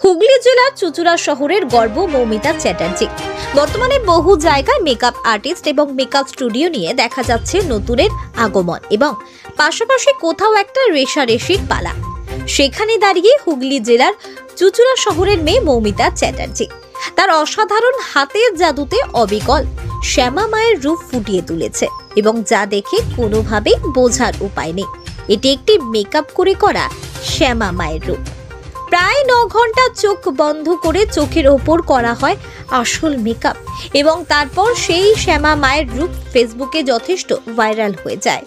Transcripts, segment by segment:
হুগলি জেলার চুঁচুড়া শহরের গর্ব মৌমিতা চ্যাটার্জি। বর্তমানে বহু জায়গায় মেকআপ আর্টিস্ট এবং মেকআপ স্টুডিও নিয়ে দেখা যাচ্ছে নতুনের আগমন এবং পাশাপাশি কোথাও একটা রেশারেশির পালা। সেখানে দাঁড়িয়ে হুগলি জেলার চুঁচুড়া শহরের মেয়ে মৌমিতা চ্যাটার্জি তার অসাধারণ হাতের জাদুতে অবিকল শ্যামা মায়ের রূপ ফুটিয়ে তুলেছে এবং যা দেখে কোনোভাবেই বোঝার উপায় নেই এটি একটি মেকআপ করে করা শ্যামা মায়ের রূপ। প্রায় 9 ঘন্টা চোখ বন্ধ করে চোখের ওপর করা হয় আসল মেকআপ এবং তারপর সেই শ্যামা মায়ের রূপ ফেসবুকে যথেষ্ট ভাইরাল হয়ে যায়।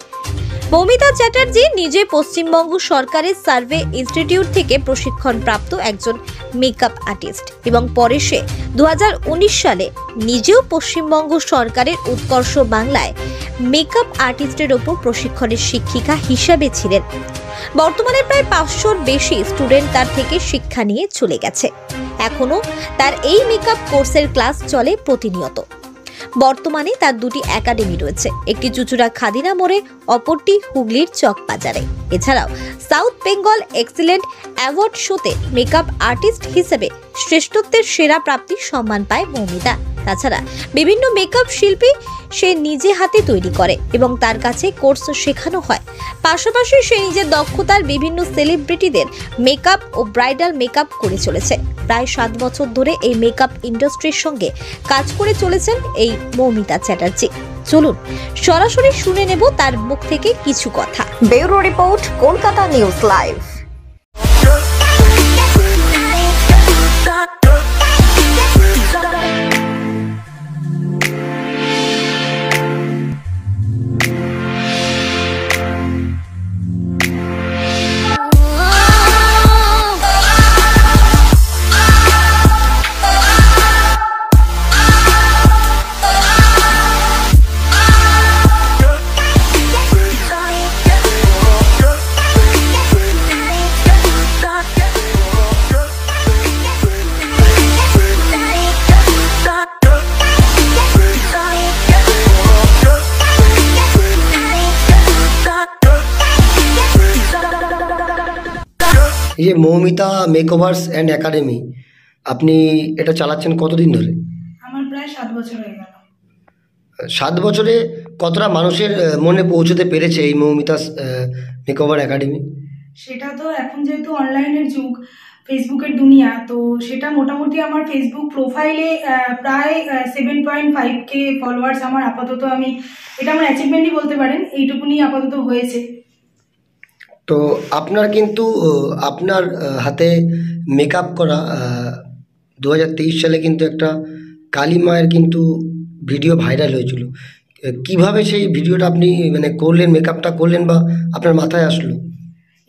মৌমিতা চ্যাটার্জি নিজে পশ্চিমবঙ্গ সরকারের সার্ভে ইনস্টিটিউট থেকে প্রশিক্ষণপ্রাপ্ত একজন মেকআপ আর্টিস্ট এবং পরে সে 2019 সালে নিজেও পশ্চিমবঙ্গ সরকারের উৎকর্ষ বাংলায় মেকআপ আর্টিস্টের ওপর প্রশিক্ষণের শিক্ষিকা হিসাবে ছিলেন। বর্তমানে প্রায় 500-র বেশি স্টুডেন্ট তার থেকে শিক্ষা নিয়ে চলে গেছে। এখনো তার এই মেকআপ কোর্সের ক্লাস চলে প্রতিনিয়ত। বর্তমানে তার দুটি একাডেমি রয়েছে, একটি চুঁচুড়া খাদিনা মোড়ে, অপরটি হুগলির চকবাজারে। এছাড়াও সাউথ বেঙ্গল এক্সিলেন্ট অ্যাওয়ার্ড শোতে মেকআপ আর্টিস্ট হিসেবে শ্রেষ্ঠত্বের সেরা প্রাপ্তির সম্মান পায় মৌমিতা। তাছাড়া বিভিন্ন মেকআপ শিল্পী সে নিজে হাতে তৈরি করে এবং তার কাছে কোর্স শেখানো হয়। পাশাপাশি সে নিজের দক্ষতার বিভিন্ন সেলিব্রিটিদের মেকআপ ও ব্রাইডাল মেকআপ করে চলেছে। প্রায় 7 বছর ধরে এই মেকআপ ইন্ডাস্ট্রির সঙ্গে কাজ করে চলেছেন এই মৌমিতা চ্যাটার্জি। চলুন সরাসরি শুনে নেব তার মুখ থেকে কিছু কথা। Bureau report, Kolkata news live. ये মৌমিতা মেকওভার্স অ্যান্ড একাডেমি আপনি এটা চালাচ্ছেন কতদিন ধরে? আমার প্রায় 7 বছর হয়ে গেল। 7 বছরে কতটা মানুষের মনে পৌঁছতে পেরেছে এই মৌমিতা মেকওভার একাডেমি? সেটা তো এখন যেহেতু অনলাইনের যুগ, ফেসবুকের দুনিয়া, তো সেটা মোটামুটি আমার ফেসবুক প্রোফাইলে প্রায় 7.5K ফলোয়ার্স আমার আপাতত, আমি এটা আমার অ্যাচিভমেন্টই বলতে পারেন, এইটুকুনি আপাতত হয়েছে। তো আপনার কিন্তু আপনার হাতে মেকআপ করা 2023 সালে কিন্তু একটা কালী মায়ের কিন্তু ভিডিও ভাইরাল হয়েছিল। কিভাবে সেই ভিডিওটা আপনি মানে করলেন, মেকআপটা করলেন বা আপনার মাথায় আসলো?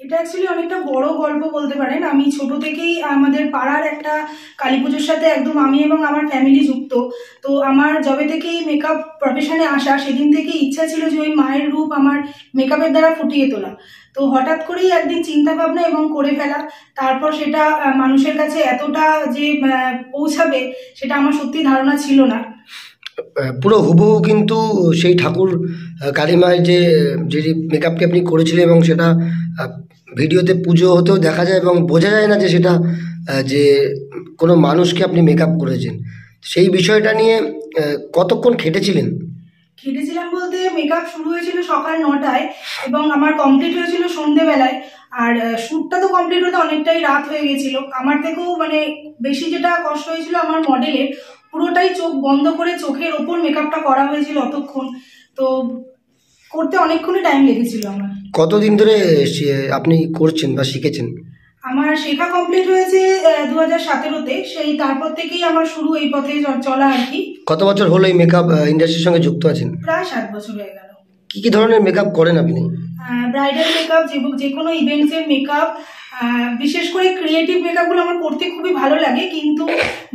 এটা অ্যাকচুয়ালি অনেকটা বড় গল্প বলতে পারেন। আমি ছোট থেকেই আমাদের পাড়ার একটা কালী পুজোর সাথে একদম আমি এবং আমার ফ্যামিলি যুক্ত। তো আমার যবে থেকেই মেকআপ প্রফেশনে আসা, সেদিন থেকেই ইচ্ছা ছিল যে ওই মায়ের রূপ আমার মেকআপের দ্বারা ফুটিয়ে তোলা। তো হঠাৎ করেই একদিন চিন্তা ভাবনা এবং করে ফেলা, তারপর সেটা মানুষের কাছে এতটা যে পৌঁছাবে সেটা আমার সত্যি ধারণা ছিল না। পুরো হুবহু কিন্তু সেই ঠাকুর কালী মায়ের যে মেকআপকে আপনি করেছিলেন এবং সেটা ভিডিওতে পুজো হতেও দেখা যায় এবং বোঝা যায় না যে সেটা যে কোনো মানুষকে আপনি মেকআপ করেছেন। সেই বিষয়টা নিয়ে কতক্ষণ খেটেছিলেন? খেটেছিলাম বলতে, মেকআপ শুরু হয়েছিল সকাল 9টায় এবং আমার কমপ্লিট হয়েছিল সন্ধ্যেবেলায়। আর শ্যুটটা তো কমপ্লিট হতে অনেকটাই রাত হয়ে গেছিল। আমার থেকেও মানে বেশি যেটা কষ্ট হয়েছিল আমার মডেলের, পুরোটাই চোখ বন্ধ করে চোখের ওপর মেকআপটা করা হয়েছিল অতক্ষণ। তো করতে অনেকক্ষণই টাইম লেগেছিল আমার। কতদিন ধরে আপনি করছেন বা শিখেছেন? আমার শেখা কমপ্লিট হয়েছে 2017-তে, সেই তারপর থেকেই আমার শুরু এই পথে চলা আর কি। কত বছর হলো এই মেকআপ ইন্ডাস্ট্রির সঙ্গে যুক্ত আছেন? প্রায় 7 বছর হয়ে গেল। কি কি ধরনের মেকআপ করেন আপনি? ব্রাইডাল মেকআপ, যে কোনো ইভেন্টসের মেকআপ, বিশেষ করে ক্রিয়েটিভ মেকআপগুলো আমার করতে খুবই ভালো লাগে। কিন্তু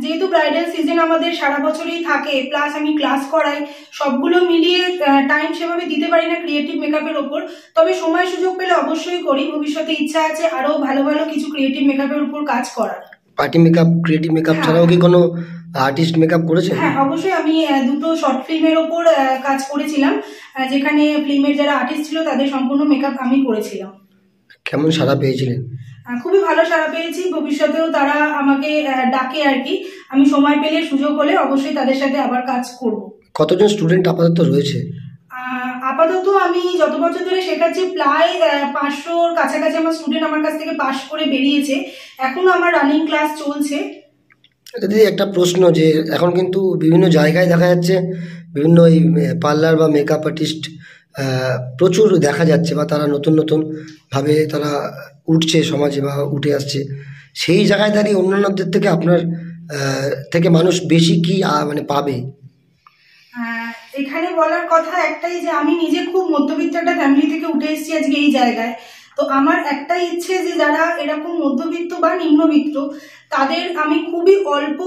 যেহেতু ব্রাইডাল সিজন আমাদের সারা বছরই থাকে, প্লাস আমি ক্লাস করাই, সবগুলো মিলিয়ে টাইম সেভাবে দিতে পারি না ক্রিয়েটিভ মেকআপের ওপর। তবে সময় সুযোগ পেলে অবশ্যই করি। ভবিষ্যতে ইচ্ছা আছে আরো ভালো ভালো কিছু ক্রিয়েটিভ মেকআপের উপর কাজ করার। পার্টি মেকআপ, ক্রিয়েটিভ মেকআপ ছাড়াও কি কোনো আর্টিস্ট মেকআপ করেছেন? হ্যাঁ, অবশ্যই। আমি দুটো শর্ট ফিল্মের ওপর কাজ করেছিলাম, যেখানে ফিল্মের যারা আর্টিস্ট ছিল তাদের সম্পূর্ণ মেকআপ আমি করেছিলাম। কেমন সাড়া পেয়েছিলেন? খুবই ভালো সাড়া পেয়েছি। ভবিষ্যতেও তারা আমাকে ডাকে আর কি। আমি সময় পেলে, সুযোগ হলে অবশ্যই তাদের সাথে আবার কাজ করব। কতজন স্টুডেন্ট আপাতত রয়েছে? আপাতত আমি যত বছর ধরে শেখাচ্ছি প্রায় 500-র কাছাকাছি আমার স্টুডেন্ট আমার কাছ থেকে পাশ করে বেরিয়েছে। এখনো আমার রানিং ক্লাস চলছে। দিদি, একটা প্রশ্ন, যে এখন কিন্তু বিভিন্ন জায়গায় দেখা যাচ্ছে বিভিন্ন এই পার্লার বা মেকআপ আর্টিস্ট প্রচুর দেখা যাচ্ছে, বা তারা নতুন নতুন ভাবে তারা উঠছে সমাজে বা উঠে আসছে। সেই জায়গায় দাঁড়িয়ে অন্যান্যদের থেকে আপনার থেকে মানুষ বেশি কি মানে পাবে? এখানে বলার কথা একটাই, যে আমি নিজে খুব মধ্যবিত্ত একটা ফ্যামিলি থেকে উঠে এসেছি আজকে এই জায়গায়। তো আমার একটাই ইচ্ছে যে যারা এরকম মধ্যবিত্ত বা নিম্নবিত্ত তাদের আমি খুবই অল্প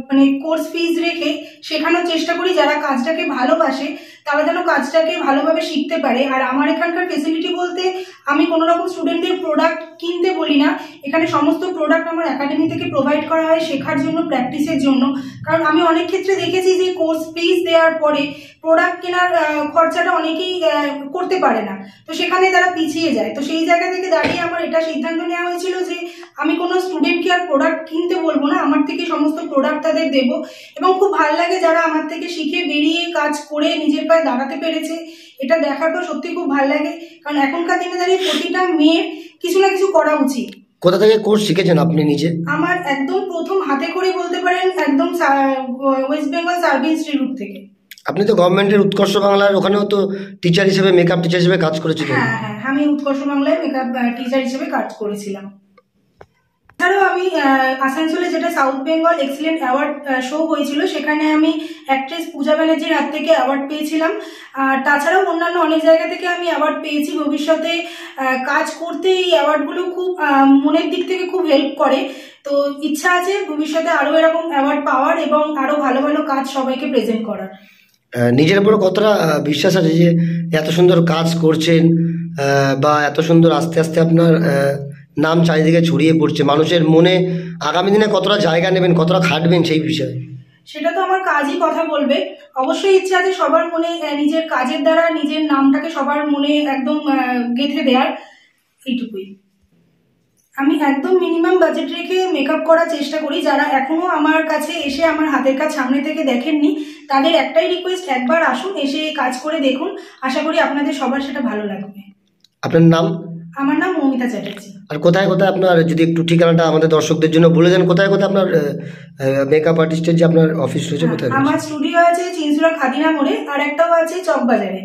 মানে কোর্স ফিজ রেখে শেখানোর চেষ্টা করি। যারা কাজটাকে ভালোবাসে তারা যেন কাজটাকে ভালোভাবে শিখতে পারে। আর আমার এখানকার ফেসিলিটি বলতে, আমি কোনো রকম স্টুডেন্টদের প্রোডাক্ট কিনতে বলি না। এখানে সমস্ত প্রোডাক্ট আমার একাডেমি থেকে প্রোভাইড করা হয় শেখার জন্য, প্র্যাকটিসের জন্য। কারণ আমি অনেক ক্ষেত্রে দেখেছি যে কোর্স ফিজ দেওয়ার পরে প্রোডাক্ট কেনার খরচাটা অনেকেই করতে পারে না, তো সেখানে তারা পিছিয়ে যায়। তো সেই জায়গা থেকে দাঁড়িয়ে আমার এটা সিদ্ধান্ত নেওয়া হয়েছিল যে আমি কোনো স্টুডেন্টকে আর প্রোডাক্ট কিনতে বলবো না, আমার থেকে সমস্ত প্রোডাক্ট তাদের দেবো। এবং খুব ভালো লাগে যারা আমার থেকে শিখে বেরিয়ে কাজ করে নিজের পায়ে দাঁড়াতে পেরেছে, এটা দেখার পর সত্যি খুব ভালো লাগে। কারণ এখনকার দিনে দাঁড়িয়ে প্রতিটা মেয়ের কিছু না কিছু করা উচিত। কোথা থেকে কোর্স শিখেছেন আপনি নিজে? আমার একদম প্রথম হাতে করে বলতে পারেন একদম ওয়েস্ট বেঙ্গল সার্ভিস ইনস্টিটিউট থেকে। আপনি তো গভর্নমেন্টের উৎকর্ষ বাংলার ওখানেও তো টিচার হিসেবে, মেকআপ টিচার হিসেবে কাজ করেছিলেন। হ্যাঁ হ্যাঁ, আমি উৎকর্ষ বাংলায় মেকআপ টিচার হিসেবে কাজ করেছিলাম। এছাড়াও আমি আসানসোলে যেটা south Bengal excellent award show হয়েছিল, সেখানে আমি অ্যাক্ট্রেস পূজা ব্যানার্জির হাত থেকে অ্যাওয়ার্ড পেয়েছিলাম। আর তাছাড়াও অন্যান্য অনেক জায়গা থেকে আমি অ্যাওয়ার্ড পেয়েছি। ভবিষ্যতে কাজ করতে এই অ্যাওয়ার্ডগুলো খুব মনের দিক থেকে খুব হেল্প করে। তো ইচ্ছা আছে ভবিষ্যতে আরও এরকম অ্যাওয়ার্ড পাওয়ার এবং আরও ভালো ভালো কাজ সবাইকে প্রেজেন্ট করার। নিজের উপর কতটা বিশ্বাস আছে যে এত সুন্দর কাজ করছেন, বা এত সুন্দর আস্তে আস্তে আপনার নাম চারিদিকে ছড়িয়ে পড়ছে, মানুষের মনে আগামী দিনে কতটা জায়গা নেবেন, কতটা খাটবেন সেই বিষয়ে? সেটা তো আমার কাজই কথা বলবে। অবশ্যই ইচ্ছা আছে সবার মনে নিজের কাজের দ্বারা নিজের নামটাকে সবার মনে একদম গেঁথে দেওয়ার, এইটুকুই। আমি একদম মিনিমাম বাজেট রেখে মেকআপ করার চেষ্টা করি। যারা এখনো আমার কাছে এসে আমার হাতের কাজ সামনে থেকে দেখেননি, তাদের একটাই রিকোয়েস্ট, একবার আসুন, এসে কাজ করে দেখুন। আশা করি আপনাদের সবার সেটা ভালো লাগবে। আপনার নাম? আমার নাম মৌমিতা চ্যাটার্জি। আর কোথায় কোথায় আপনার, যদি একটু ঠিকানাটা আমাদের দর্শকদের জন্য বলে দেন, কোথায় কোথায় আপনার মেকআপ আর্টিস্টের যে আপনার অফিস রয়েছে, কোথায়? আমার স্টুডিও আছে চিনসুরা খাদিনা মোড়ে, আর একটাও আছে চকবাজারে।